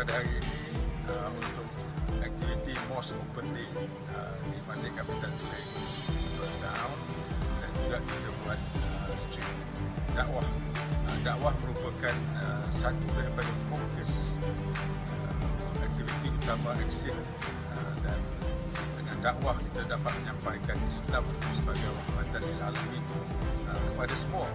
pada hari ini untuk aktiviti Mosque Open Day di Masjid Kapital Tulen Georgetown, dan juga kita buat stream dakwah. Dakwah merupakan satu daripada fokus aktiviti utama Aksin, dan dengan dakwah kita dapat menyampaikan Islam sebagai rahmatan lil alamin kepada semua.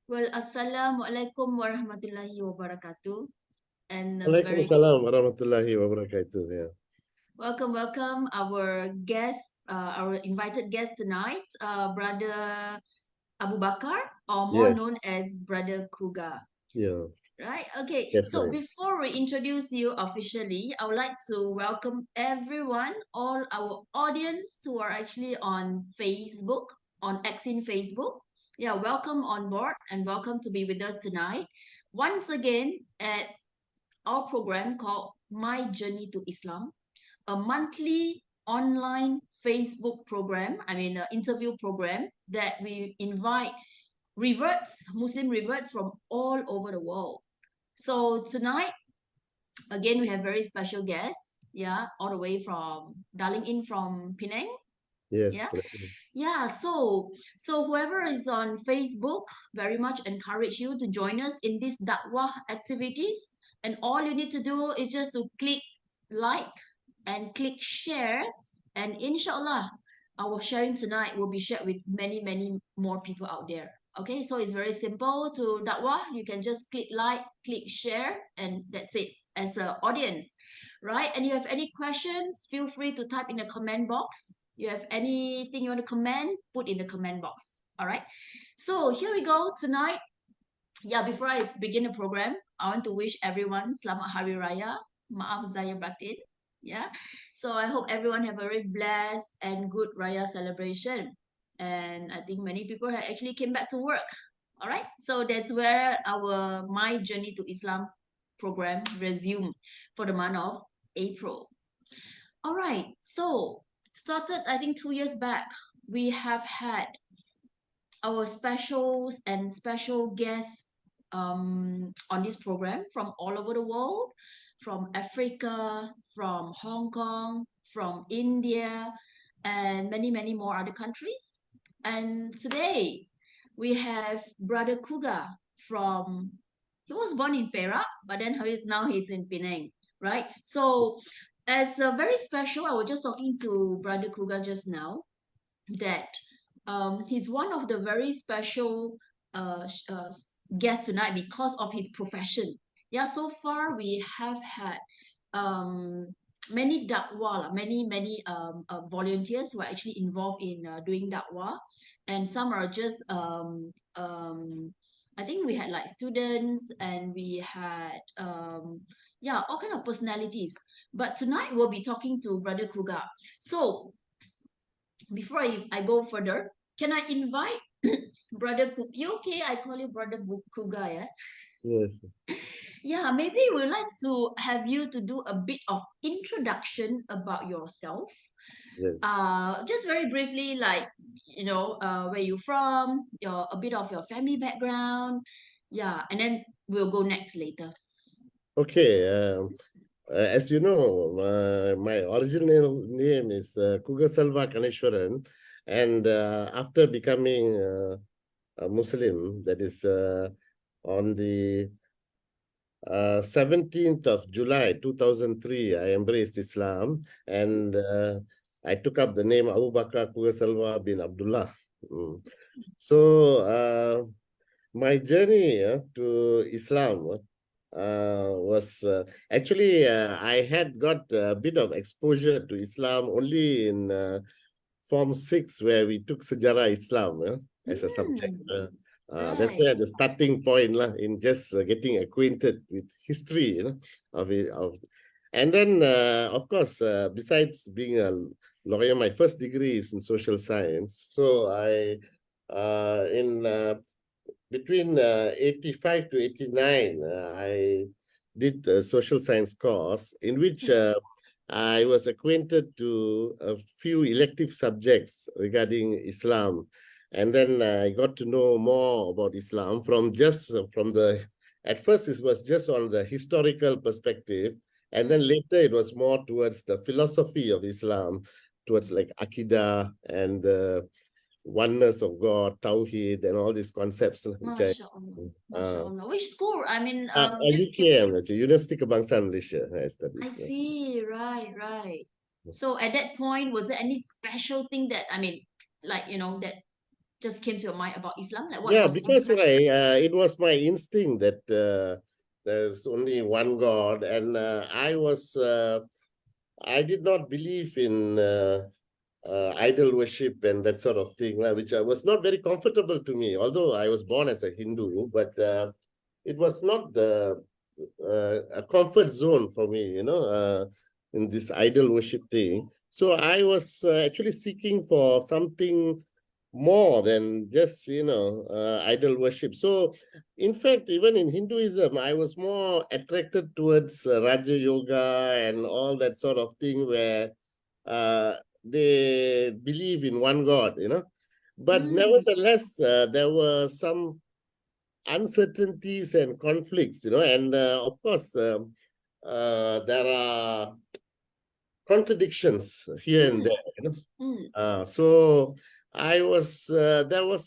Well, Assalamualaikum warahmatullahi wabarakatuh. And Waalaikumsalam warahmatullahi wabarakatuh. Yeah. welcome our guest, our invited guest tonight, Brother Abu Bakar, or more Yes. known as Brother Kuga. Yeah. Right? Okay. Yes, So right. before we introduce you officially, I would like to welcome everyone, all our audience who are actually on Facebook, on Exin Facebook. Yeah, welcome on board and welcome to be with us tonight. Once again at our program called My Journey to Islam, a monthly online Facebook program, interview program that we invite Muslim reverts from all over the world. So tonight, again, we have very special guests, all the way from dialing in from Penang. Yes. Yeah. correct. Yeah, so whoever is on Facebook, very much encourage you to join us in these dakwah activities. And all you need to do is just to click like and click share. And inshallah, our sharing tonight will be shared with many, many more people out there. Okay, so it's very simple to dakwah. You can just click like, click share, and that's it as an audience, right? And you have any questions, feel free to type in the comment box. You have anything you want to comment, put in the comment box. All right. So here we go tonight. Yeah, before I begin the program, I want to wish everyone Selamat Hari Raya. Maaf Zahir Batin. Yeah. So I hope everyone have a very blessed and good Raya celebration. And I think many people have actually came back to work All right, so that's where our My Journey to Islam program resumed for the month of April. All right, so started I think 2 years back. We have had our specials and special guests on this program from all over the world, from Africa, from Hong Kong, from India, and many, many more other countries. And today we have Brother Kuga from, he was born in Perak, but then now he's in Penang, right? So, as a very special, I was just talking to Brother Kuga just now that he's one of the very special guests tonight because of his profession. Yeah, so far we have had um, many dakwah, many volunteers who are actually involved in doing dakwah, and some are just I think we had like students and we had yeah, all kind of personalities. But tonight we'll be talking to Brother Kuga. So before I go further, can I invite Brother Kuga? You okay? I call you Brother Kuga, yeah? Yes, Yeah, maybe we'd like to have you to do a bit of introduction about yourself. yes. Just very briefly, like, where you from, a bit of your family background. Yeah, and then we'll go next later. Okay. As you know, my original name is Kugaselva Kaneshwaran, and after becoming a Muslim, that is on the 17th of July 2003, I embraced Islam, and I took up the name Abu Bakar Kugaselva bin Abdullah. Mm. So my journey to Islam was actually I had got a bit of exposure to Islam only in Form 6, where we took Sejarah Islam as a subject. Mm, That's where right. the starting point in just getting acquainted with history, of it. And then, of course, besides being a lawyer, my first degree is in social science. So I, in between 85 to 89, I did a social science course in which I was acquainted to a few elective subjects regarding Islam. And then I got to know more about Islam at first it was just on the historical perspective. And then later it was more towards the philosophy of Islam, towards like Akidah and oneness of God, Tawheed, and all these concepts, which I Masya Allah. Masya Allah. Which school? I mean, just keep. UKM, University Kebangsaan Malaysia, I studied. I see. Right, right. So at that point, was there any special thing that, I mean, like, that just came to your mind about Islam? Like, what Yeah, was because impression? it was my instinct that there's only one God, and I did not believe in idol worship and that sort of thing, which was not very comfortable to me. Although I was born as a Hindu, but it was not a comfort zone for me, in this idol worship thing. So I was actually seeking for something more than just, idol worship. So, in fact, even in Hinduism, I was more attracted towards Raja Yoga and all that sort of thing where uh, they believe in one God, But Mm, nevertheless, there were some uncertainties and conflicts, and of course, there are contradictions here and mm, there. mm, So there was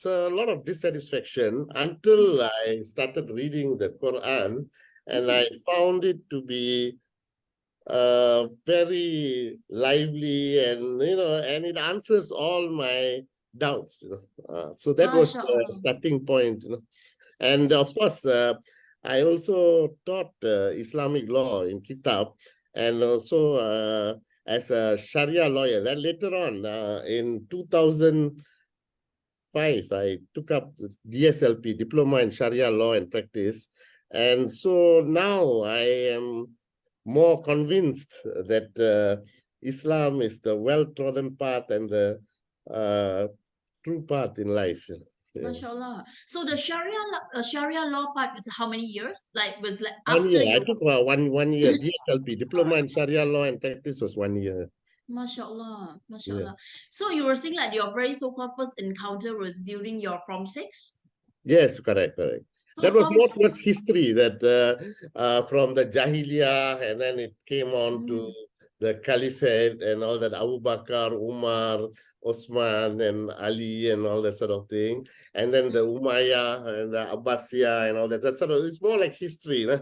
a lot of dissatisfaction mm, until I started reading the Quran, and I mm. found it to be very lively, and it answers all my doubts. So that was Masya the Allah. starting point. And of course, I also taught Islamic law in Kitab, and also as a Sharia lawyer. Then later on, in 2005, I took up the DSLP, Diploma in Sharia Law and Practice. And so now I am more convinced that Islam is the well-trodden path and the true path in life. Yeah. Mashallah. So the Sharia law part is how many years? Like was like 1 after year. I you, took one year DSLP, Diploma in Sharia Law and Practice was 1 year. Mashallah, Yeah. Mashallah. So you were saying like your very so-called first encounter was during your Form 6? Yes, correct, correct. So That was Form more towards history that from the Jahiliyyah and then it came on to mm, the Caliphate and all that Abu Bakr, Umar, Osman and Ali and all that sort of thing. And then the Umayyah and the Abbasiyah and all that. That sort of, it's more like history. Nah?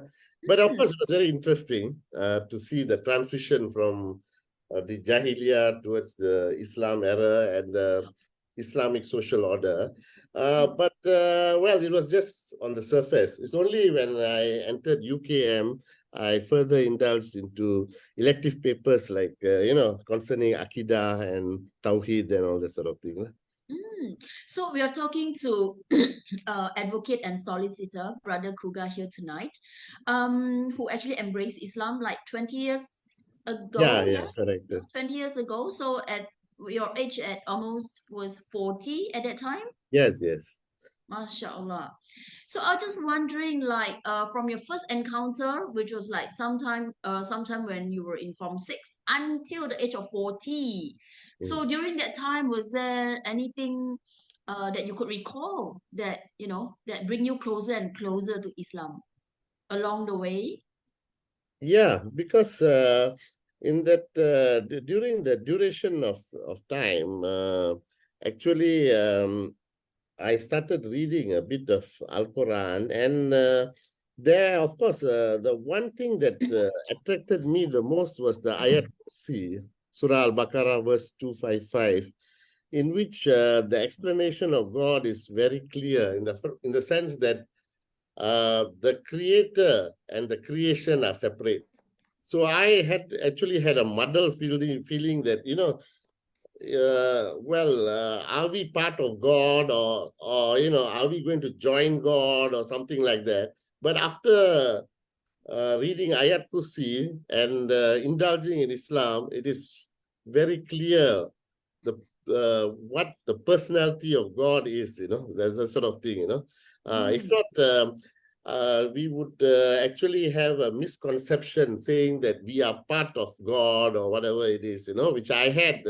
But of mm, course, it was very interesting to see the transition from the Jahiliyyah towards the Islam era and the Islamic social order. But well, it was just on the surface. It's only when I entered UKM, I further indulged into elective papers like, concerning Akidah and Tawheed and all that sort of thing. mm. So we are talking to advocate and solicitor, Brother Kuga here tonight, who actually embraced Islam like 20 years Yeah, ago, yeah, yeah? correct. 20 years ago. So at your age at almost was 40 at that time? Yes, yes. MashaAllah. So I was just wondering, like, from your first encounter, which was like sometime when you were in Form 6 until the age of 40. Mm. So during that time, was there anything that you could recall that, that bring you closer and closer to Islam along the way? Yeah, because in that during the duration of time, actually, I started reading a bit of Al Quran, and there, of course, the one thing that attracted me the most was the ayat Kursi, Surah Al Baqarah, verse 255, in which the explanation of God is very clear in the sense that the creator and the creation are separate. So I had actually had a muddled feeling that, are we part of God or are we going to join God or something like that? But after reading Ayat Kursi and indulging in Islam, it is very clear the what the personality of God is, there's a sort of thing, if Mm. not, we would actually have a misconception saying that we are part of God or whatever it is, which I had.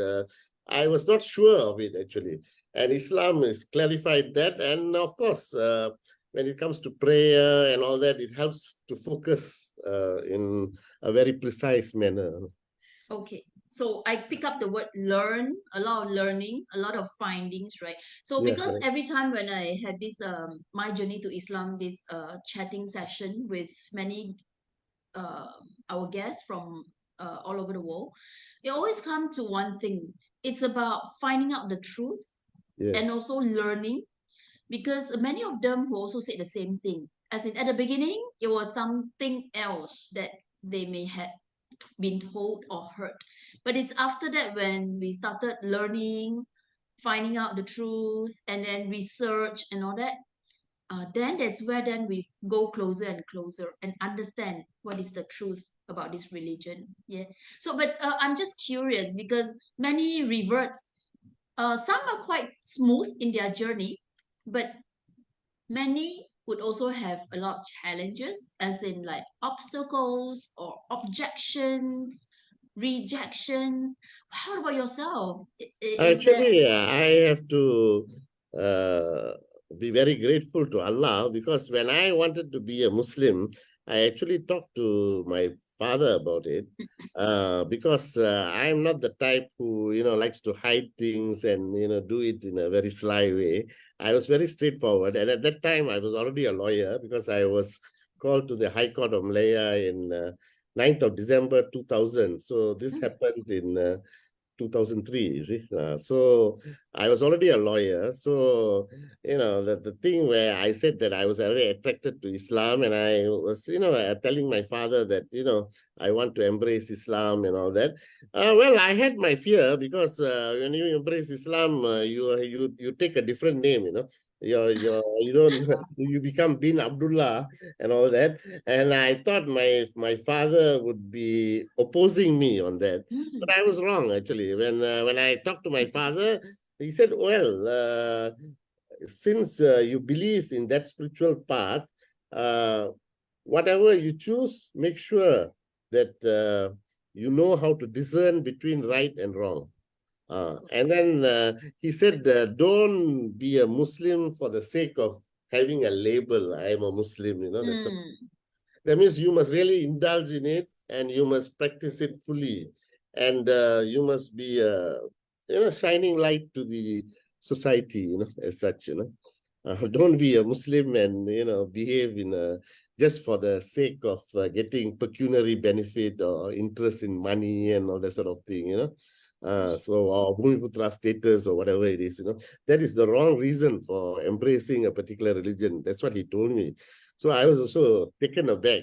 I was not sure of it actually. And Islam has clarified that. And of course, when it comes to prayer and all that, it helps to focus in a very precise manner. Okay. So I pick up the word learn, a lot of learning, a lot of findings, right? So Yeah, because correct. every time when I had this my journey to Islam, this chatting session with many uh our guests from all over the world, they always come to one thing. It's about finding out the truth Yes. and also learning, because many of them who also say the same thing. As in at the beginning, it was something else that they may have been told or heard. But it's after that when we started learning, finding out the truth, and then research and all that, then that's where then we go closer and closer and understand what is the truth about this religion. Yeah. So, but I'm just curious because many reverts, some are quite smooth in their journey, but many would also have a lot of challenges, as in like obstacles or objections, rejections. How about yourself? Is there? Actually, I have to uh, be very grateful to Allah because when I wanted to be a Muslim, I actually talked to my father about it because I'm not the type who, likes to hide things and, do it in a very sly way. I was very straightforward. And at that time, I was already a lawyer because I was called to the High Court of Malaya in 9th of December 2000. So this Mm, happened in 2003, you see. So I was already a lawyer. So, the thing where I said that I was very attracted to Islam and I was, telling my father that, I want to embrace Islam and all that. Well, I had my fear because when you embrace Islam, you take a different name, you don't, you become bin Abdullah and all that. And I thought my father would be opposing me on that. But mm, I was wrong actually. When I talked to my father, he said, "Well, since you believe in that spiritual path, whatever you choose, make sure that you know how to discern between right and wrong. And then he said, don't be a Muslim for the sake of having a label. I am a Muslim, that means you must really indulge in it and you must practice it fully. And you must be shining light to the society, as such, don't be a Muslim and, behave just for the sake of getting pecuniary benefit or interest in money and all that sort of thing, or Bhumiputra status or whatever it is, that is the wrong reason for embracing a particular religion. That's what he told me. So I was also taken aback.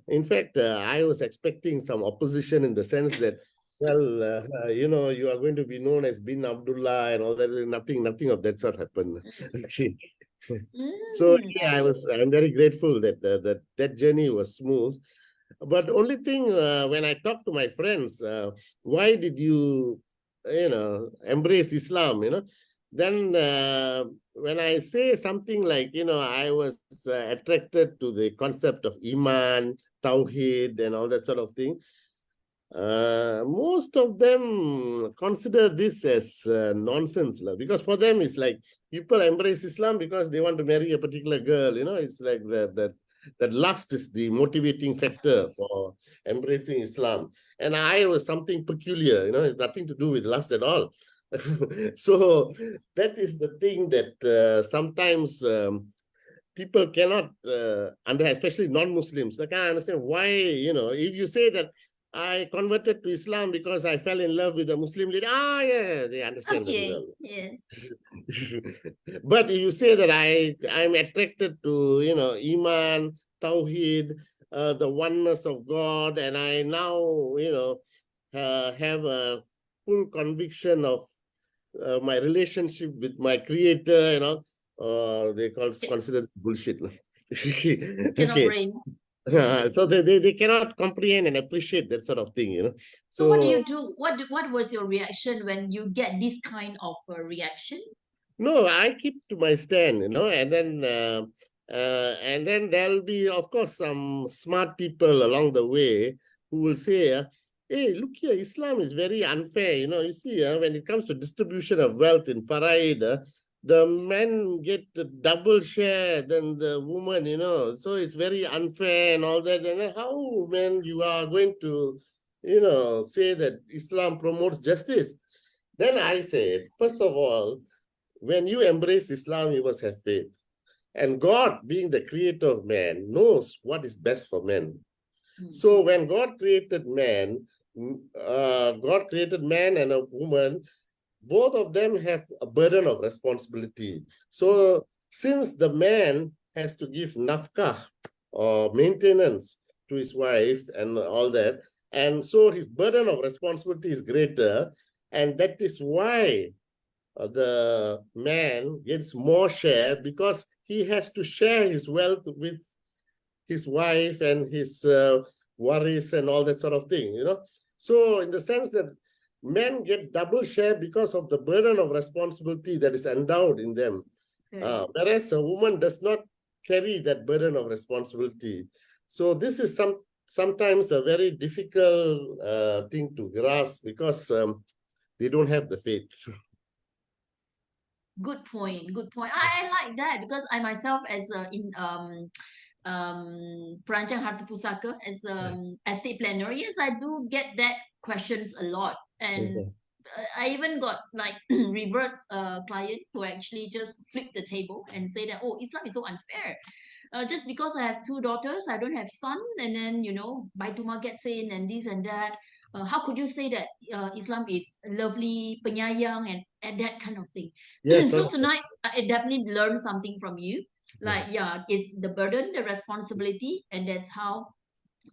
In fact, I was expecting some opposition in the sense that, well, you are going to be known as bin Abdullah and all that. Nothing of that sort happened. Okay. So yeah, I'm very grateful that that journey was smooth. But only thing, when I talk to my friends, why did you, embrace Islam, then when I say something like, I was attracted to the concept of Iman, Tawheed, and all that sort of thing, most of them consider this as nonsense, because for them it's like people embrace Islam because they want to marry a particular girl, it's like that lust is the motivating factor for embracing Islam. And I was something peculiar, it's nothing to do with lust at all. So that is the thing that sometimes people cannot especially non-Muslims, they can't understand why, if you say that I converted to Islam because I fell in love with a Muslim lady. Yeah, they understand very well. Yes. But you say that I'm attracted to, Iman, Tawheed, the oneness of God, and I now, have a full conviction of my relationship with my Creator, they consider bullshit. Cannot rain. So they cannot comprehend and appreciate that sort of thing, So what do you do? What was your reaction when you get this kind of reaction? No, I keep to my stand, and then there'll be, of course, some smart people along the way who will say, hey, look here, Islam is very unfair. You see, when it comes to distribution of wealth in Faraid, the men get the double share than the woman, so it's very unfair and all that. And then how, man, you are going to, say that Islam promotes justice? Then I say, first of all, when you embrace Islam, you must have faith. And God, being the creator of man, knows what is best for men. So when God created man and a woman, both of them have a burden of responsibility. So since the man has to give nafkah or maintenance to his wife and all that, and so his burden of responsibility is greater, and that is why the man gets more share, because he has to share his wealth with his wife and his worries and all that sort of thing, So in the sense that men get double share because of the burden of responsibility that is endowed in them. Whereas a woman does not carry that burden of responsibility. So this is sometimes a very difficult thing to grasp, because they don't have the faith. Good point. I like that, because I myself, as in Perancang Harta Pusaka, as estate planner, yes, I do get that questions a lot. And I even got like reverts client who actually just flip the table and say that, oh, Islam is so unfair. Just because I have two daughters, I don't have son, and then Baitulmal gets in and this and that. How could you say that Islam is lovely, penyayang, and that kind of thing? Yeah, So tonight, I definitely learned something from you. Like, it's the burden, the responsibility, and that's how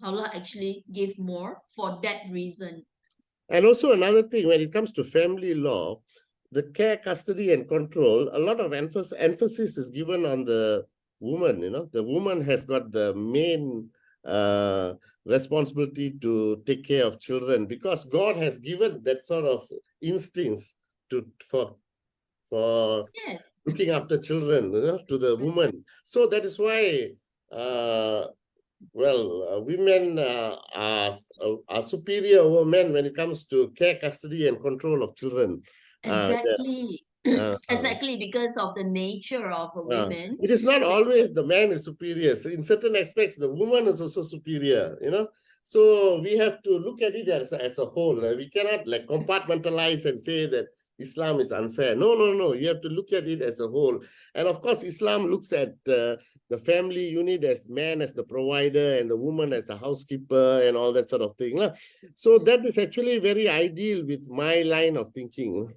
Allah actually gave more for that reason. And also another thing, when it comes to family law, the care, custody, and control, a lot of emphasis is given on the woman. The woman has got the main responsibility to take care of children, because God has given that sort of instincts for for Yes, looking after children, to the woman. So that is why, women are superior over men when it comes to care, custody, and control of children. exactly. Uh, Exactly, because of the nature of women. it is not They, always the man is superior. So in certain aspects, the woman is also superior, So we have to look at it as a whole. We cannot like compartmentalize and say that Islam is unfair. No, no, no. You have to look at it as a whole. And of course, Islam looks at the family unit as man as the provider and the woman as a housekeeper and all that sort of thing. So that is actually very ideal with my line of thinking.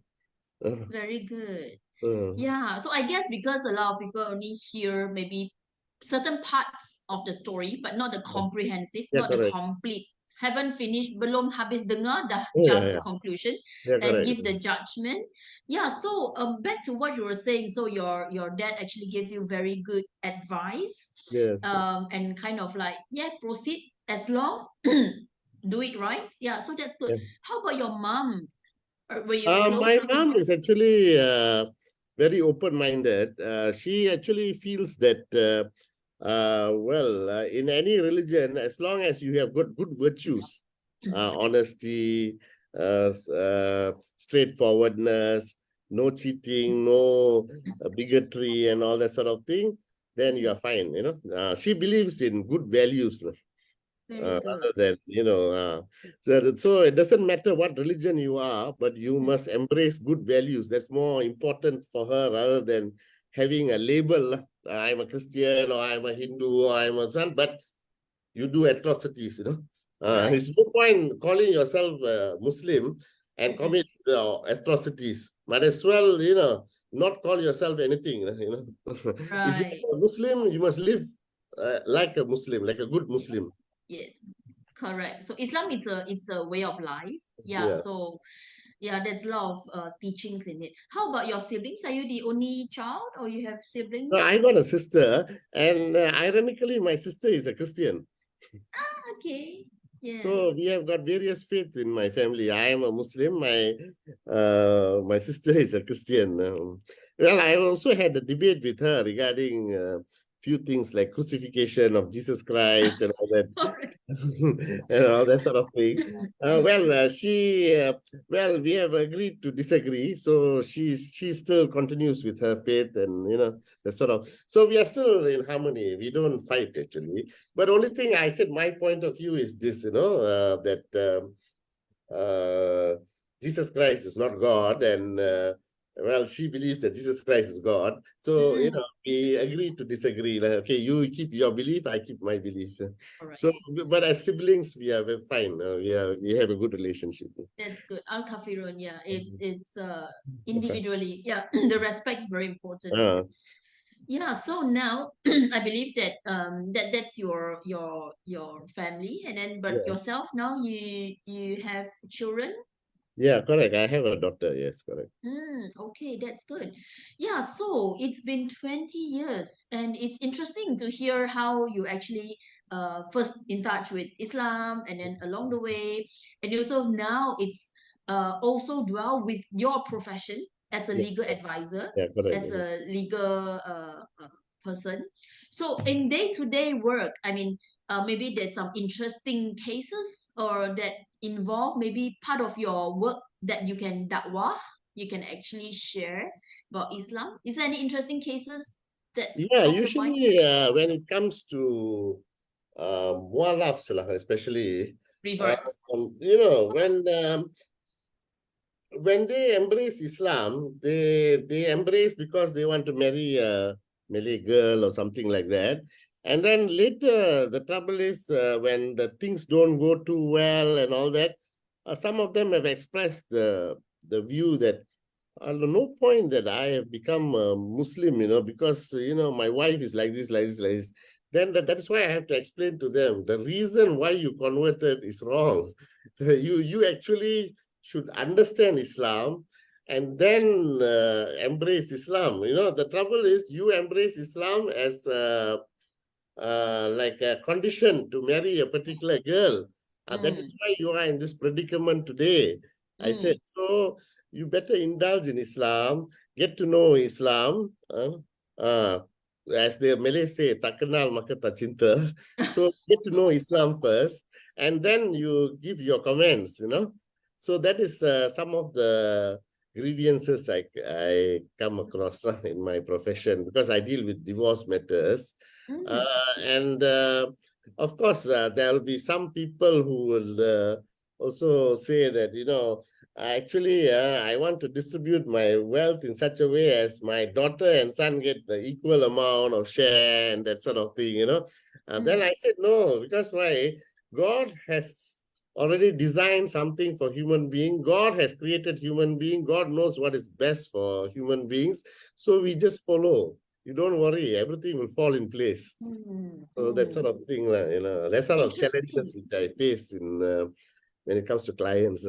very good. Uh, Yeah, so I guess because a lot of people only hear maybe certain parts of the story, but not the comprehensive, yeah, not the correct. complete. Haven't finished, belum habis dengar, dah Oh, jump yeah, to yeah, conclusion yeah, and correct. give the judgment. Yeah, so back to what you were saying. So your dad actually gave you very good advice, Yes. and kind of like, yeah, proceed as long, do it right. Yeah, so that's good. Yes. How about your mom? Were you close My with mom her? is actually very open-minded. She actually feels that, in any religion, as long as you have got good virtues, honesty, straightforwardness, no cheating, no bigotry, and all that sort of thing, then you are fine. She believes in good values. Very Rather good. than so it doesn't matter what religion you are, but you must embrace good values. That's more important for her rather than having a label. I'm a Christian, or I'm a Hindu, or I'm a son, but you do atrocities. Right. It's no point calling yourself a Muslim and Mm-mm. commit atrocities. Might as well, not call yourself anything. If Right. you're a Muslim, you must live like a Muslim, like a good Muslim. Yes. Correct. So Islam, it's a way of life. Yeah. Yeah. So yeah, there's a lot of teachings in it. How about your siblings? Are you the only child, or you have No, siblings? I got a sister, and ironically, my sister is a Christian. Okay. Yeah. So we have got various faiths in my family. I am a Muslim. My sister is a Christian. I also had a debate with her regarding few things like crucifixion of Jesus Christ and all that, All right. and all that sort of thing. We have agreed to disagree. So she still continues with her faith, and that sort of. So we are still in harmony. We don't fight actually. But only thing I said, my point of view is this, that Jesus Christ is not God, and she believes that Jesus Christ is God. So Mm, we agree to disagree. Like, okay, you keep your belief, I keep my belief. all right. So, but as siblings, we are fine. We have a good relationship. That's good. Al kafirun. Yeah. It's individually. Yeah. The respect is very important. Uh, Yeah, so now I believe that that's your family, and then but yeah, yourself now you have children. yeah, correct. I have a daughter. Yes, correct. Okay, that's good. Yeah, so it's been 20 years, and it's interesting to hear how you actually first in touch with Islam, and then along the way, and also now it's also dwell with your profession as a Yeah, legal advisor, yeah, correct. as a legal person. So in day-to-day work, I mean, maybe there's some interesting cases or that involve maybe part of your work that you can dakwah, you can actually share about Islam. Is there any interesting cases that Yeah, pop your mind? usually when it comes to mualafs lah, especially Reverts. when they embrace Islam, they embrace because they want to marry a Malay girl or something like that. And then later, the trouble is when the things don't go too well and all that, some of them have expressed the view that no point that I have become a Muslim, because my wife is like this, like this, like this. Then that is why I have to explain to them the reason why you converted is wrong. You actually should understand Islam and then embrace Islam. The trouble is you embrace Islam as like a condition to marry a particular girl. That is Mm, why you are in this predicament today. I said, mm, so you better indulge in Islam get to know Islam. As the Malays say, tak kenal maka tak cinta. So get to know Islam first, and then you give your comments. So that is some of the grievances I come across in my profession, because I deal with divorce matters. And of course, there will be some people who will also say that, actually, I want to distribute my wealth in such a way as my daughter and son get the equal amount of share and that sort of thing. Then I said, no, because why? God has already designed something for human being. God has created human being. God knows what is best for human beings. So we just follow. You don't worry, everything will fall in place. So that sort of thing, that sort of challenges which I face when it comes to clients.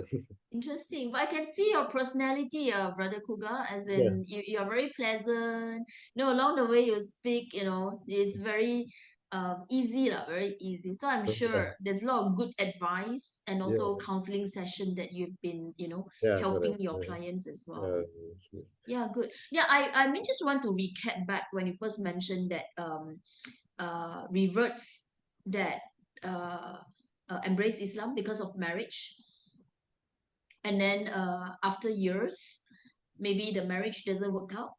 Interesting. But I can see your personality, Brother Kuga, as Yeah, in you're very pleasant. Along the way you speak, it's very easy, very easy. So I'm yeah, sure there's a lot of good advice and also yeah, counseling session that you've been, yeah, helping correct. your Yeah, clients as well. yeah, Yeah, good. Yeah, I mean just want to recap back when you first mentioned that reverts that embrace Islam because of marriage, and then after years maybe the marriage doesn't work out,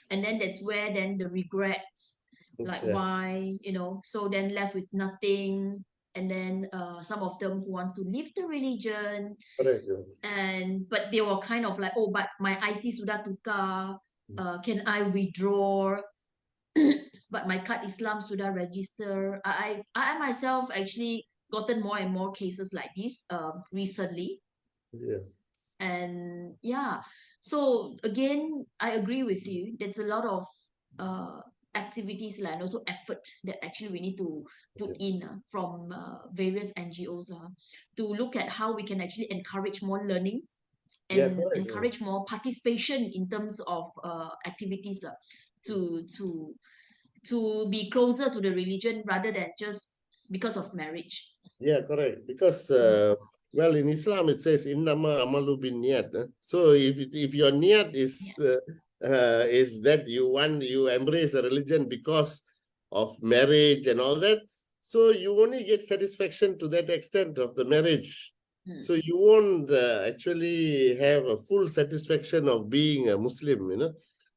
and then that's where then the regrets, like yeah, why, so then left with nothing. And then some of them who wants to leave the religion, correct. Yeah. and but they were kind of like, oh, but my IC sudah tukar, can I withdraw? But my card Islam sudah register. I myself actually gotten more and more cases like this recently. Yeah. And yeah, so again, I agree with you. There's a lot of uh activities like, and also effort that actually we need to put in from various NGOs to look at how we can actually encourage more learnings Yeah, and correct. Yeah. encourage more participation in terms of activities to to to be closer to the religion rather than just because of marriage. Yeah, correct. Because Mm. well, in Islam it says innama amalu bin niyat. So if your niyat Yeah. is that you embrace a religion because of marriage and all that, so you only get satisfaction to that extent of the marriage. Mm. So you won't actually have a full satisfaction of being a Muslim.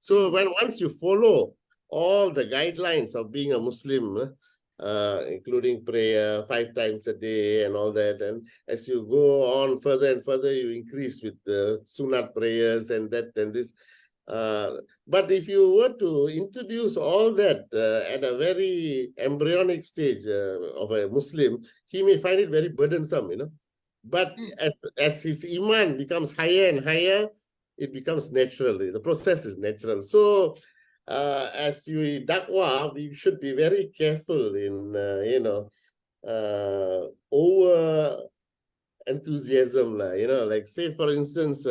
So once you follow all the guidelines of being a Muslim, including prayer 5 times a day and all that. And as you go on further and further, you increase with the sunat prayers and that and this. But if you were to introduce all that at a very embryonic stage of a Muslim, he may find it very burdensome. But Mm. as his iman becomes higher and higher, it becomes natural. The process is natural. So as you dakwah, we should be very careful in over enthusiasm, like say for instance,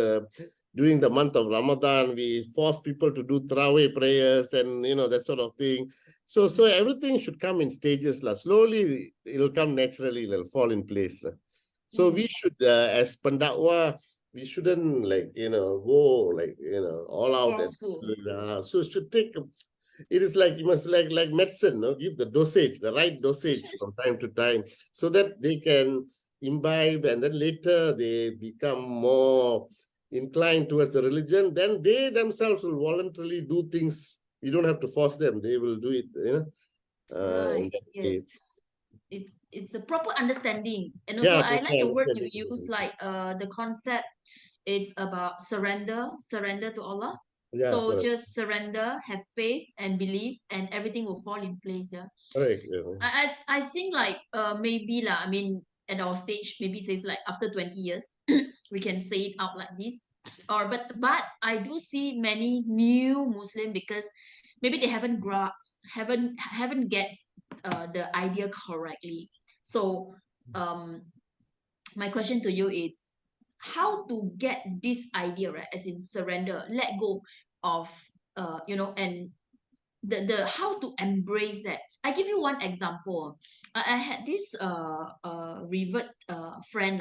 during the month of Ramadan, we force people to do Tarawih prayers and that sort of thing. So everything should come in stages, slowly it'll come naturally, it'll fall in place. So we should, as pendakwa, we shouldn't go all out For and school. so it should take. It is like you must like medicine, no? Give the dosage, the right dosage from time to time, so that they can imbibe, and then later they become more inclined towards the religion. Then they themselves will voluntarily do things. You don't have to force them; they will do it. In Right. that Yes. way. It's a proper understanding. And also Yeah, I proper like the word you use, understanding. like the concept, it's about surrender to Allah. Yeah, So correct, just surrender, have faith and believe, and everything will fall in place. Yeah. correct. Yeah. I think like maybe lah, I mean at our stage, maybe says like after 20 years, we can say it out like this. Or but I do see many new Muslim because maybe they haven't grasped, haven't get the idea correctly. So um my question to you is how to get this idea, right? As in surrender, let go of and the how to embrace that. I give you one example. I had this revert friend.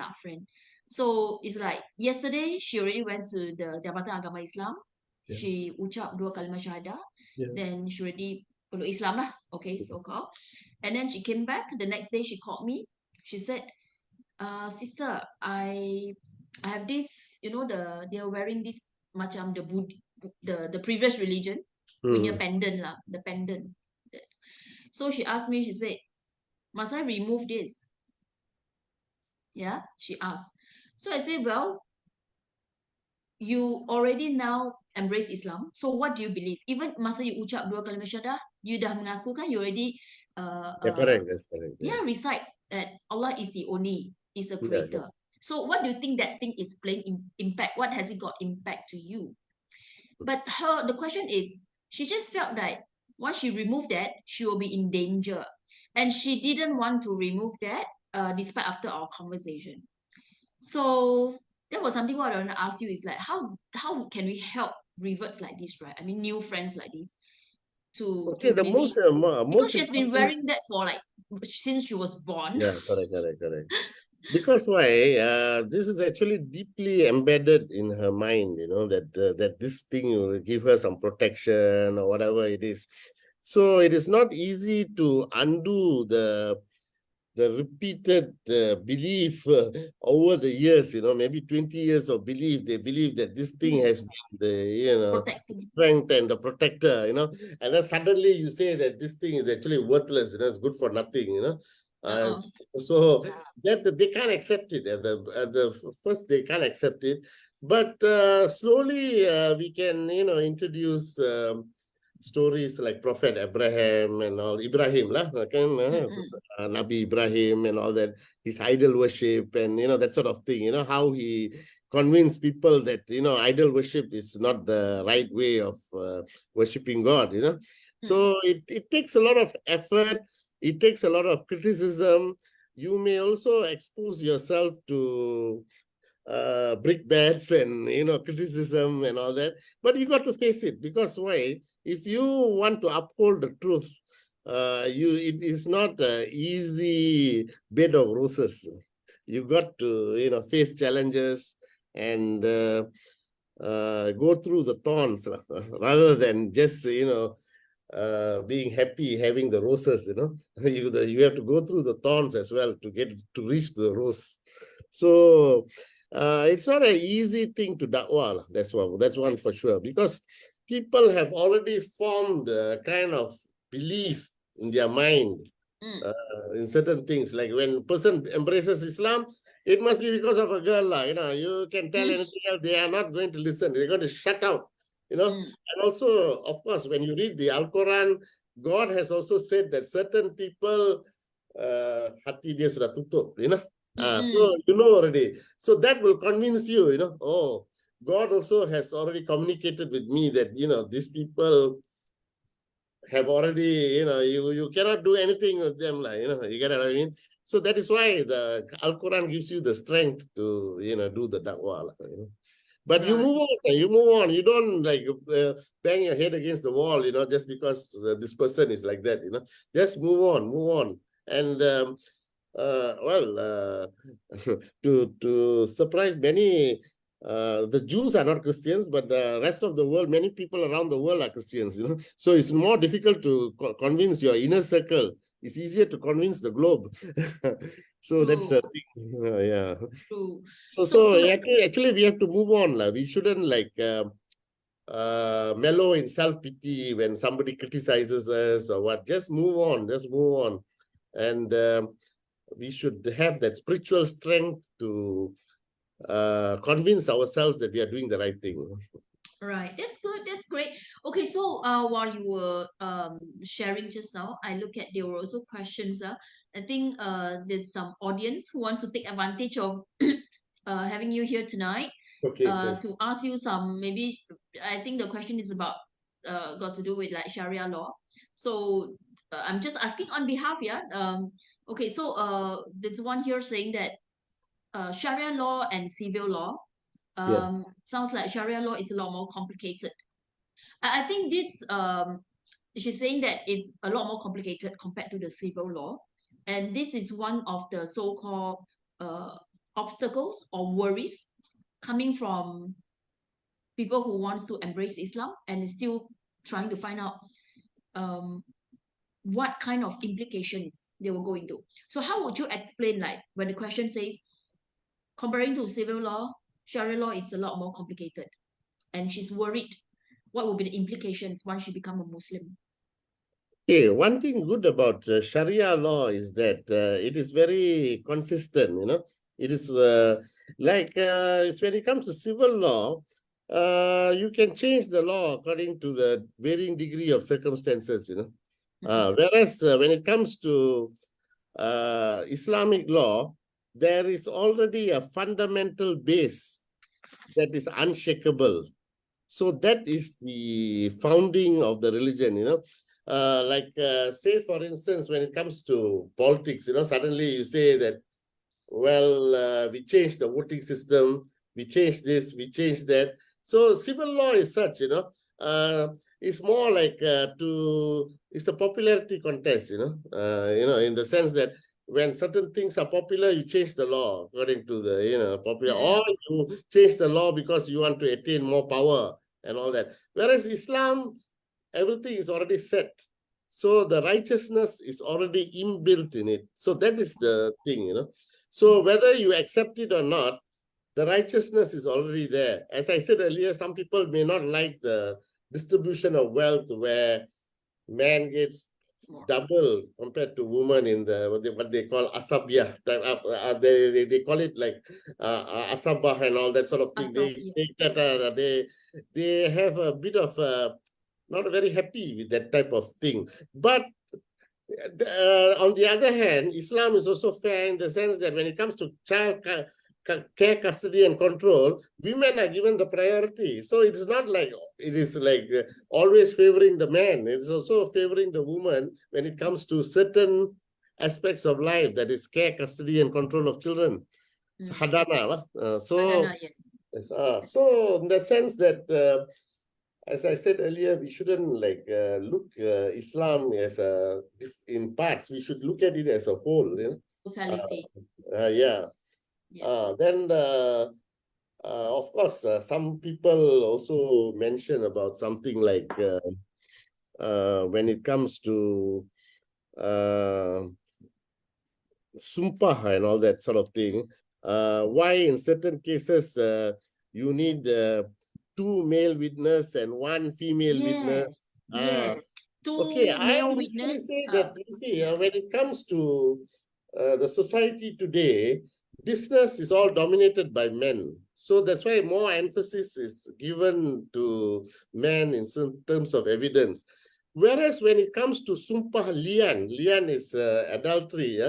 So it's like yesterday she already went to the Jabatan Agama Islam, Yeah. She ucap 2 kalimah syahadah. Yeah. Then she already peluk Islam lah. Okay, so-called. And then she came back. The next day she called me. She said, sister, I have this, they are wearing this macam the previous religion punya pendant lah, the pendant. So she asked me, she said, must I remove this? Yeah, she asked. So I said, well, you already now embrace Islam. So what do you believe? Even masa you ucap 2 kalimah syahadah, you dah mengaku kan, you already Yeah, correct. That's correct. Yeah. recite that Allah is the Yeah. creator. So what do you think that thing is playing impact? What has it got impact to you? But the question is, she just felt that once she removed that, she will be in danger. And she didn't want to remove that, despite after our conversation. So that was something what I want to ask you is like, how can we help reverts like this, right? I mean, new friends like this to Okay, the maybe, most because she has been important. wearing that for like since she was born. Yeah, correct. Because why? This is actually deeply embedded in her mind, that this thing will give her some protection or whatever it is. So it is not easy to undo the repeated belief over the years, maybe 20 years of belief. They believe that this thing has been the, Protecting. strength and the protector, and then suddenly you say that this thing is actually worthless, it's good for nothing. So that they can't accept it at the first. They can't accept it, but slowly we can introduce stories like Prophet Abraham and all, Ibrahim lah, Nabi Ibrahim and all that, his idol worship and that sort of thing. How he convinced people that idol worship is not the right way of worshiping God. So it takes a lot of effort. It takes a lot of criticism. You may also expose yourself to brickbats and criticism and all that, but you got to face it, because why? If you want to uphold the truth, it is not an easy bed of roses. You got to face challenges and go through the thorns rather than just being happy having the roses. You have to go through the thorns as well to reach the rose. So it's not an easy thing to da'wah. That's one for sure, because people have already formed a kind of belief in their mind in certain things. Like when a person embraces Islam, it must be because of a girl. You can tell anything else, they are not going to listen. They're going to shut out. And also, of course, when you read the Al-Quran, God has also said that certain people, hati dia sudah tutup, so already. So that will convince you, oh, God also has already communicated with me that, these people have already, you cannot do anything with them, you get what I mean? So that is why the Al-Quran gives you the strength to, do the da'wah. But you move on. You don't bang your head against the wall, just because this person is like that, just move on. And to surprise many, the Jews are not Christians, but the rest of the world, many people around the world are Christians, So it's more difficult to convince your inner circle. It's easier to convince the globe. So that's the thing. Yeah. True. So actually we have to move on. We shouldn't mellow in self-pity when somebody criticizes us or what. Just move on. And we should have that spiritual strength to convince ourselves that we are doing the right thing. Right, that's good. That's great. Okay, so while you were sharing just now, I look at there were also questions. I think there's some audience who wants to take advantage of having you here tonight. Okay. To ask you some, maybe I think the question is about got to do with like Sharia law. So I'm just asking on behalf, yeah. Okay, so there's one here saying that Sharia law and civil law. Sounds like Sharia law is a lot more complicated. I think this she's saying that it's a lot more complicated compared to the civil law, and this is one of the so-called obstacles or worries coming from people who wants to embrace Islam and is still trying to find out what kind of implications they will go into. So how would you explain, like, when the question says, comparing to civil law, Sharia law, it's a lot more complicated. And she's worried what will be the implications once she become a Muslim. Okay, one thing good about Sharia law is that it is very consistent, you know. It is when it comes to civil law, you can change the law according to the varying degree of circumstances, you know. Whereas when it comes to Islamic law, there is already a fundamental base that is unshakable. So that is the founding of the religion, you know. Say, for instance, when it comes to politics, you know, suddenly you say that, well, we changed the voting system, we changed this, we changed that. So civil law is such, you know, it's more like it's a popularity contest, you know, in the sense that when certain things are popular, you change the law according to the, you know, popular, or you change the law because you want to attain more power and all that. Whereas Islam, everything is already set. So the righteousness is already inbuilt in it. So that is the thing, you know. So whether you accept it or not, the righteousness is already there. As I said earlier, some people may not like the distribution of wealth where man gets double compared to woman in the what they call asabiyah. They call it like asabah and all that sort of thing. They have a bit of not very happy with that type of thing. But on the other hand, Islam is also fair in the sense that when it comes to child care, custody, and control, women are given the priority. So it's not like it is like always favoring the man. It's also favoring the woman when it comes to certain aspects of life, that is care, custody, and control of children. Hadana. Hadana, yes. So in the sense that, as I said earlier, we shouldn't like look Islam as in parts. We should look at it as a whole. You know? Totality. Yeah. Then, of course, some people also mention about something like when it comes to sumpah and all that sort of thing, why in certain cases you need two male witness and one female witness. Yes. Two Okay, male I witness. say that, you see, when it comes to the society today, business is all dominated by men. So that's why more emphasis is given to men in terms of evidence. Whereas when it comes to sumpah lian is adultery,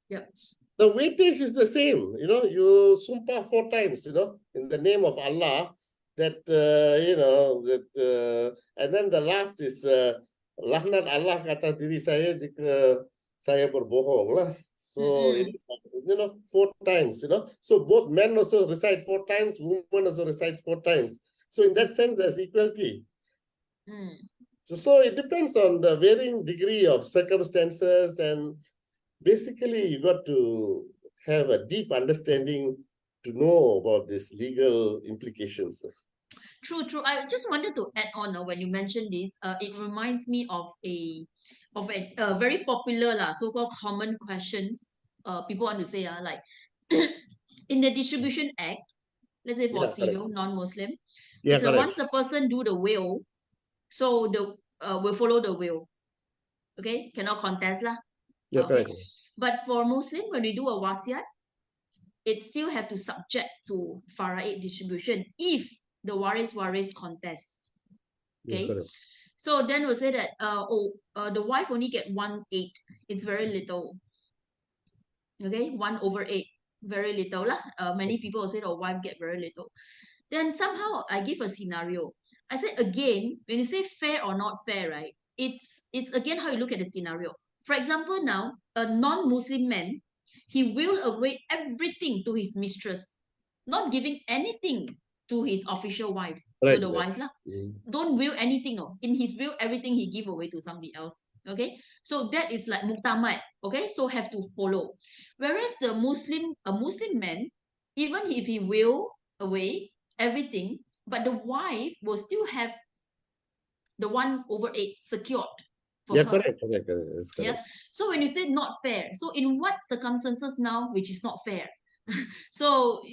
the weightage is the same. You know, you sumpah 4 times, you know, in the name of Allah, that, you know, that, and then the last is, laknat Allah kata diri saya jika saya berbohong lah. So it is, you know, 4 times, you know. So both men also recite 4 times, women also recites 4 times. So in that sense, there's equality. So it depends on the varying degree of circumstances, and basically you got to have a deep understanding to know about these legal implications. True. I just wanted to add on when you mentioned this, it reminds me of a very popular so-called common questions people want to say like in the Distribution Act, let's say for civil non-Muslim, it's once a person do the will, so the will follow the will. Okay, cannot contest lah. Correct. But for Muslim, when we do a wasiat, it still have to subject to faraid distribution if the waris contest. Okay, so then we'll say that the wife only get 1/8. It's very little. Okay, 1/8, very little lah. Many people will say the wife get very little. Then somehow I give a scenario. I said again, when you say fair or not fair, right? It's again how you look at the scenario. For example, now a non-Muslim man, he will away everything to his mistress, not giving anything to his official wife, to the wife lah. Don't will anything. In his will, everything he give away to somebody else. Okay, so that is like muktamad. Okay, so have to follow. Whereas a Muslim man, even if he will away everything, but the wife will still have the 1/8 secured for Yeah, her. correct. That's Yeah. correct. So when you say not fair, so in what circumstances now which is not fair? So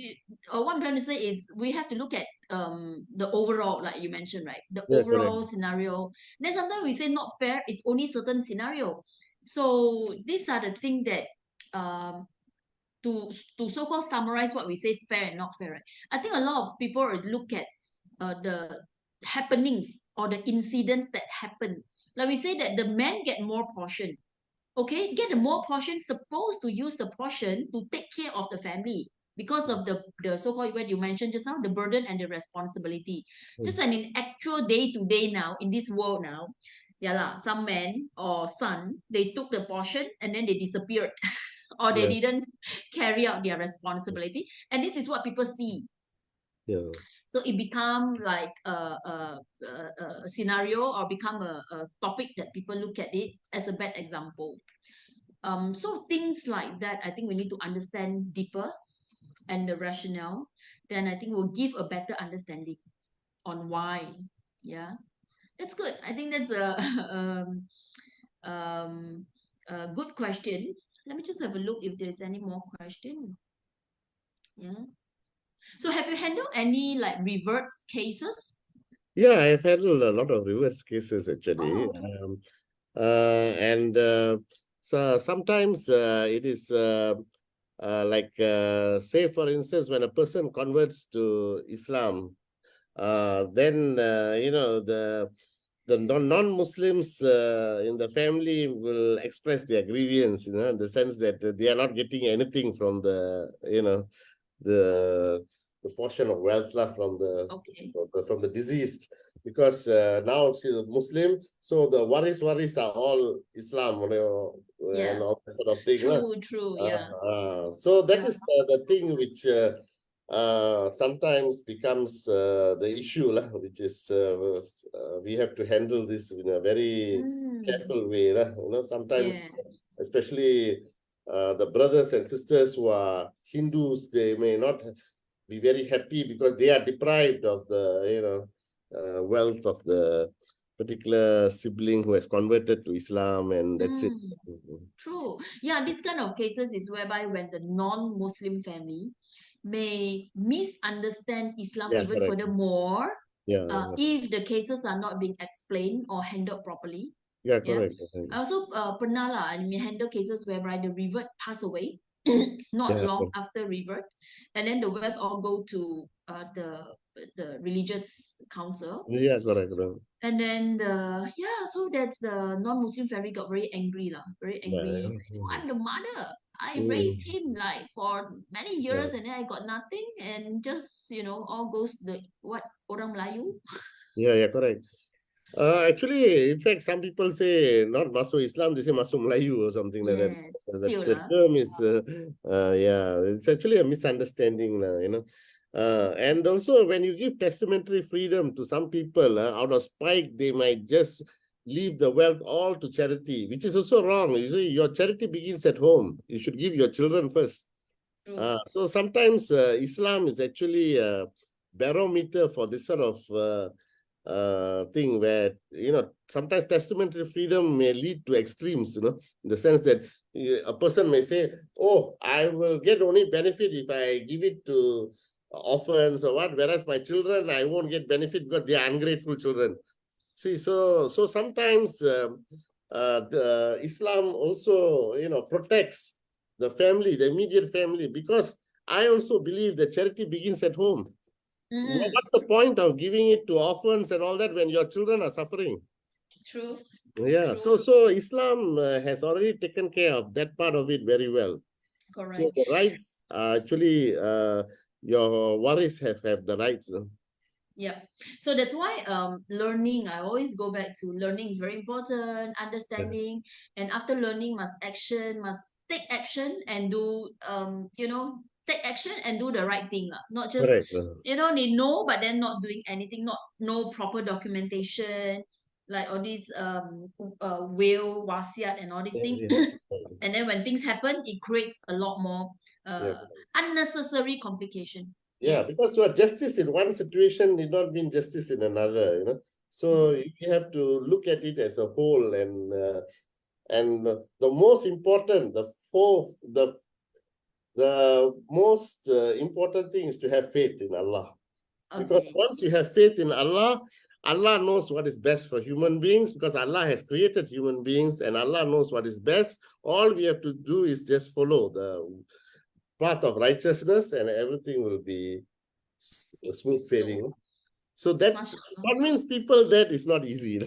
what I'm trying to say is we have to look at the overall, like you mentioned, right? The Yeah, correct. overall scenario. Then sometimes we say not fair, it's only certain scenario. So these are the things that um to so-called summarize what we say fair and not fair, right? I think a lot of people will look at the happenings or the incidents that happen. Like we say that the men get more portion. Okay, get a more portion, supposed to use the portion to take care of the family because of the so-called what you mentioned just now, the burden and the responsibility. Just Mm. an in actual day to day now in this world now, yeah lah, some men or son they took the portion and then they disappeared or they Yeah, didn't carry out their responsibility, and this is what people see. yeah. So it become like a scenario or become a topic that people look at it as a bad example. So things like that, I think we need to understand deeper and the rationale. Then I think will give a better understanding on why. Yeah, that's good. I think that's um, a good question. Let me just have a look if there's any more question. Yeah. So have you handled any like reverse cases? Yeah, I've handled a lot of reverse cases actually. Oh, And so sometimes it is like say for instance when a person converts to Islam, then the non-Muslims in the family will express their grievance, in the sense that they are not getting anything from the the portion of wealth lah from the okay. from the deceased, because now she's a Muslim, so the worries are all Islam, and Yeah. all that sort of thing lah. True. Yeah. So that Yeah. is the thing which sometimes becomes the issue lah, which is we have to handle this in a very Mm, careful way lah. Sometimes, yeah. especially the brothers and sisters who are Hindus, they may not be very happy because they are deprived of the wealth of the particular sibling who has converted to Islam, and that's it. Mm, true. Yeah, this kind of cases is whereby when the non-Muslim family may misunderstand Islam Yeah, even correct. furthermore, Yeah, if the cases are not being explained or handled properly. yeah, Yeah. correct. I also pernah lah, I mean, handle cases whereby the revert pass away not Yeah, long after revert, and then the wealth all go to the religious council, yeah, correct. and then so that's the non-Muslim family got very angry lah, very angry. Yeah, I'm the mother. I mm, raised him like for many yeah, years, and then I got nothing, and just all goes the what orang Melayu. yeah, correct. Actually, in fact, some people say not Masuk Islam, they say Masuk Melayu or something like that. Yes, The still lah. term is, yeah, it's actually a misunderstanding, and also when you give testamentary freedom to some people, out of spite, they might just leave the wealth all to charity, which is also wrong. You see, your charity begins at home. You should give your children first. True. So sometimes Islam is actually a barometer for this sort of thing where sometimes testamentary freedom may lead to extremes, in the sense that a person may say, oh, I will get only benefit if I give it to orphans or what, whereas my children, I won't get benefit because they are ungrateful children. See, so sometimes the Islam also protects the family, the immediate family, because I also believe that charity begins at home. Mm, What's the point of giving it to orphans and all that when your children are suffering? true. Yeah, True. so Islam has already taken care of that part of it very well. So Correct. the rights are actually your waris have the rights. Yeah. So that's why learning, I always go back to learning is very important, Yeah, understanding, and after learning must take action and do take action and do the right thing lah. Not just correct. they know but then not doing anything, not no proper documentation, like all these will, wasiat and all these things. Yeah, And then when things happen, it creates a lot more yeah, unnecessary complication. Yeah, Yes. because your justice in one situation did not mean justice in another, you know. So you have to look at it as a whole, and the most important, the most important thing is to have faith in Allah. Because Agree. once you have faith in Allah, Allah knows what is best for human beings, because Allah has created human beings and Allah knows what is best. All we have to do is just follow the path of righteousness and everything will be smooth sailing. So that MashaAllah. convince people that is not easy.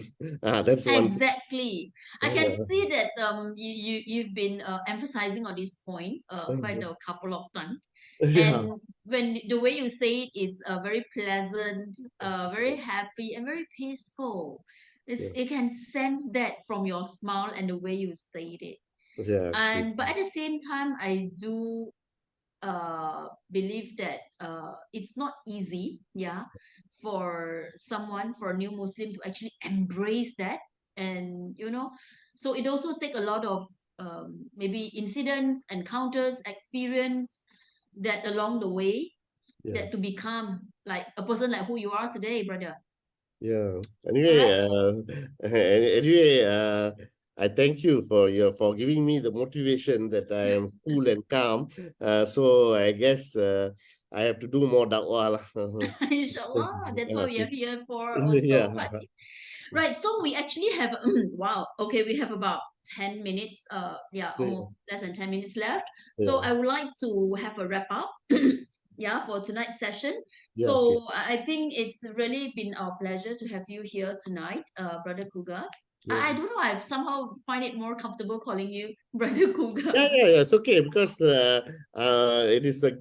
That's one thing. Exactly. I can see that you've been emphasizing on this point quite a couple of times. Yeah, And when the way you say it is very pleasant, very happy, and very peaceful. yeah, You can sense that from your smile and the way you say it. yeah, And but at the same time, I do believe that it's not easy, yeah, for someone, for a new Muslim to actually embrace that. And so it also take a lot of maybe incidents, encounters, experience that along the way, yeah. that to become like a person like who you are today, brother. Yeah. Anyway, Correct. I thank you for giving me the motivation that I am cool and calm. So I guess I have to do more da'wah lah. Inshallah, that's what we are here for Yeah. also. But right, so we actually have wow, okay, we have about 10 minutes, yeah, Yeah. almost less than 10 minutes left. So Yeah. I would like to have a wrap up, yeah, for tonight's session. Yeah. Okay. So I think it's really been our pleasure to have you here tonight, Brother Kuga. Yeah. I don't know, I've somehow find it more comfortable calling you Brother Yeah, Kuga. yeah, yeah. It's okay because it is a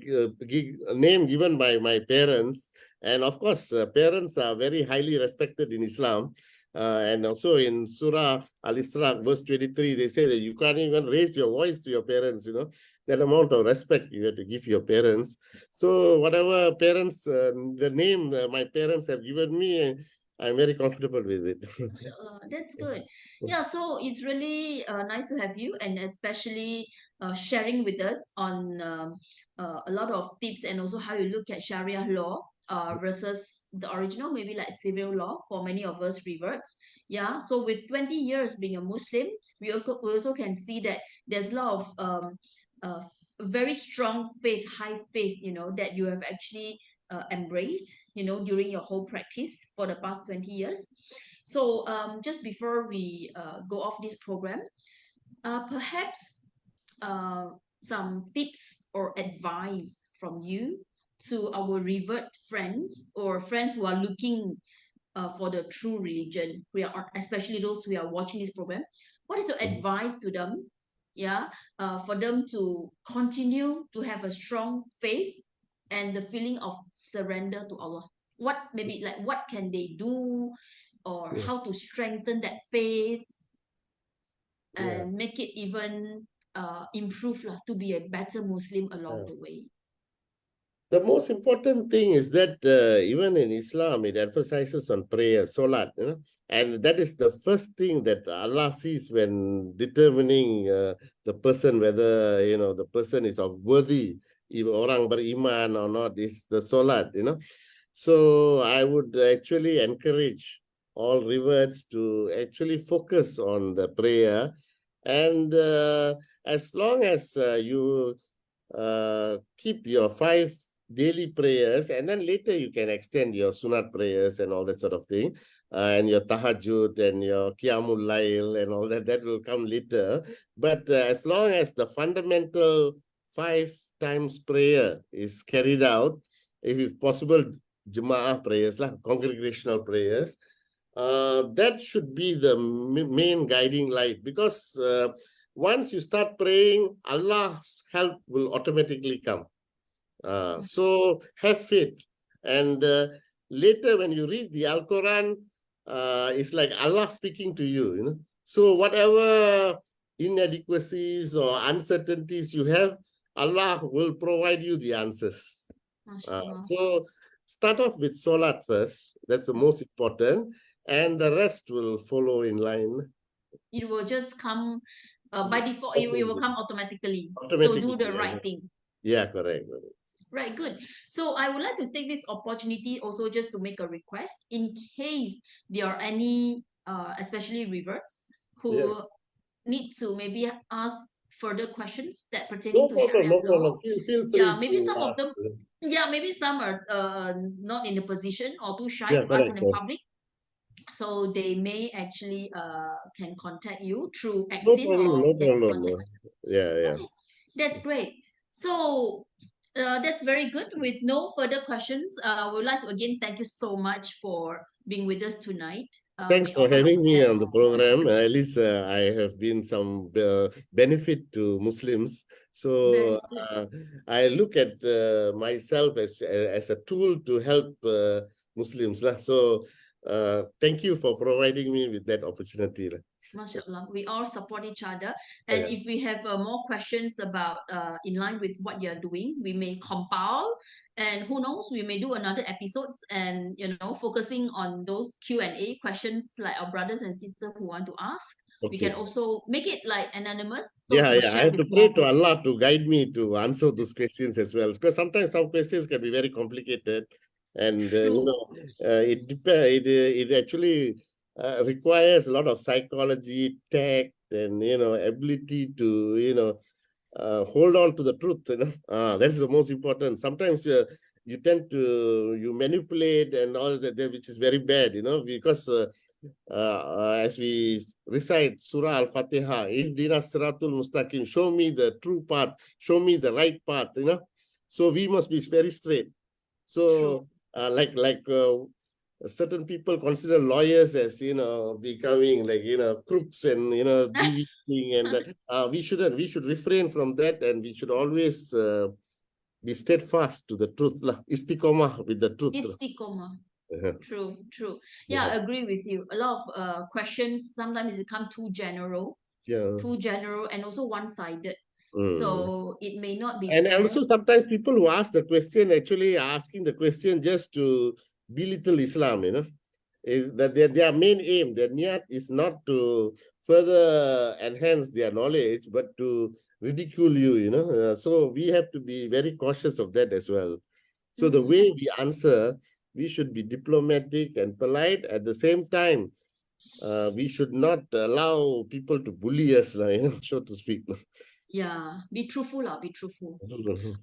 name given by my parents, and of course, parents are very highly respected in Islam. And also in Surah Al-Isra, verse 23, they say that you can't even raise your voice to your parents. You know that amount of respect you have to give your parents. So whatever parents, the name my parents have given me, I'm very comfortable with it. MashaAllah, that's good. Yeah, so it's really nice to have you, and especially sharing with us on a lot of tips, and also how you look at Sharia law versus the original, maybe like civil law for many of us reverts. Yeah, so with 20 years being a Muslim, we also can see that there's a lot of uh, very strong faith, high faith, that you have actually embraced, during your whole practice for the past 20 years. So just before we go off this program, perhaps uh, some tips or advice from you to our revert friends or friends who are looking for the true religion, especially those who are watching this program. What is your advice to them? Yeah, for them to continue to have a strong faith and the feeling of surrender to Allah. What can they do, or Yeah. how to strengthen that faith Yeah. and make it even improve lah, to be a better Muslim along Yeah. the way. The most important thing is that even in Islam, it emphasizes on prayer, salat, and that is the first thing that Allah sees when determining the person, whether the person is of worthy, if orang beriman or not, is the salat. So I would actually encourage all reverts to actually focus on the prayer, and as long as you keep your 5 daily prayers, and then later you can extend your sunat prayers and all that sort of thing, and your tahajjud and your qiyamul layl and all that will come later. But as long as the fundamental 5 times prayer is carried out, if it's possible, jemaah prayers lah, congregational prayers, that should be the main guiding light, because once you start praying, Allah's help will automatically come. So have faith. And later when you read the Al-Quran, it's like Allah speaking to you. So whatever inadequacies or uncertainties you have, Allah will provide you the answers. MashaAllah. So start off with Salat first. That's the most important. And the rest will follow in line. It will just come by default. It will come automatically. So do Automatically. the right thing. Yeah, correct. Right, good. So I would like to take this opportunity also just to make a request in case there are any, especially reverts, Yes. who need to maybe ask further questions that No pertaining to problem, Sharia no law. problem. Feel Yeah, free maybe to some of ask. them, yeah, maybe some are not in the position or too shy Yeah, to ask in correct. the public. So they may actually can contact you through No Exin problem, or no they can problem. contact No. us. Yeah, yeah. Okay, that's great. So that's very good. With no further questions, I would like to again thank you so much for being with us tonight. Thanks May for Allah having me bless. on the program. At least I have been some benefit to Muslims. So Very good. I look at myself as a tool to help Muslims lah. So thank you for providing me with that opportunity lah. MashaAllah, we all support each other. Oh, And yeah. if we have more questions about in line with what you're doing, we may compile, and who knows, we may do another episode and focusing on those Q&A questions like our brothers and sisters who want to ask. We can Okay. also make it like anonymous so Yeah, to yeah. I share have with to pray more to groups. Allah to guide me to answer those questions as well. Because sometimes some questions can be very complicated, and True. it depends. It actually requires a lot of psychology, tact, and ability to hold on to the truth. That's the most important. Sometimes you tend to you manipulate and all that, which is very bad. Because. As we recite Surah Al-Fatiha, Ihdina Siratul Mustaqim, show me the true path, show me the right path, So we must be very straight. So, certain people consider lawyers as, becoming like, crooks and, deviating, and we shouldn't. We should refrain from that, and we should always be steadfast to the truth, lah. Istiqomah with the truth. Istiqomah. Uh-huh. True, true. Yeah, Yeah. I agree with you. A lot of questions sometimes become too Yeah. and also one-sided. Mm. So it may not be And fair. also sometimes people who ask the question actually are asking the question just to belittle Islam, is that their main aim, their niyat is not to further enhance their knowledge, but to ridicule you, So we have to be very cautious of that as well. So the way we answer, we should be diplomatic and polite. At the same time, we should not allow people to bully us, so to speak. Yeah, be truthful lah, be truthful.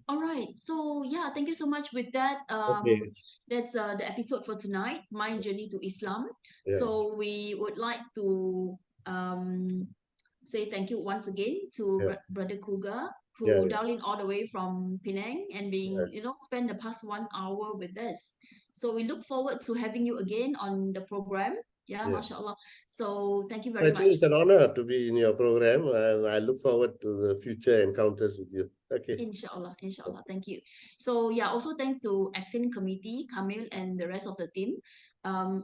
All right. So yeah, thank you so much with that. Okay. That's the episode for tonight, My Journey to Islam. Yeah. So we would like to say thank you once again to Yeah. Brother Kuga, Yeah. who dialed in all the way from Penang and being, Yeah. spend the past 1 hour with us. So we look forward to having you again on the program. Yeah, Yeah. mashallah. So thank you very Actually, much. it's an honor to be in your program, and I look forward to the future encounters with you. Okay. Inshallah, inshallah. Thank you. So yeah, also thanks to Accent Committee, Kamil, and the rest of the team.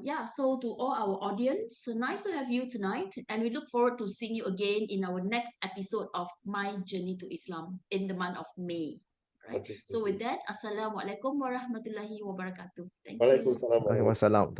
Yeah, so to all our audience, nice to have you tonight, and we look forward to seeing you again in our next episode of My Journey to Islam in the month of May. Right. Okay. So with that, Assalamualaikum warahmatullahi wabarakatuh. Thank you. Waalaikumsalam. Waalaikumsalam.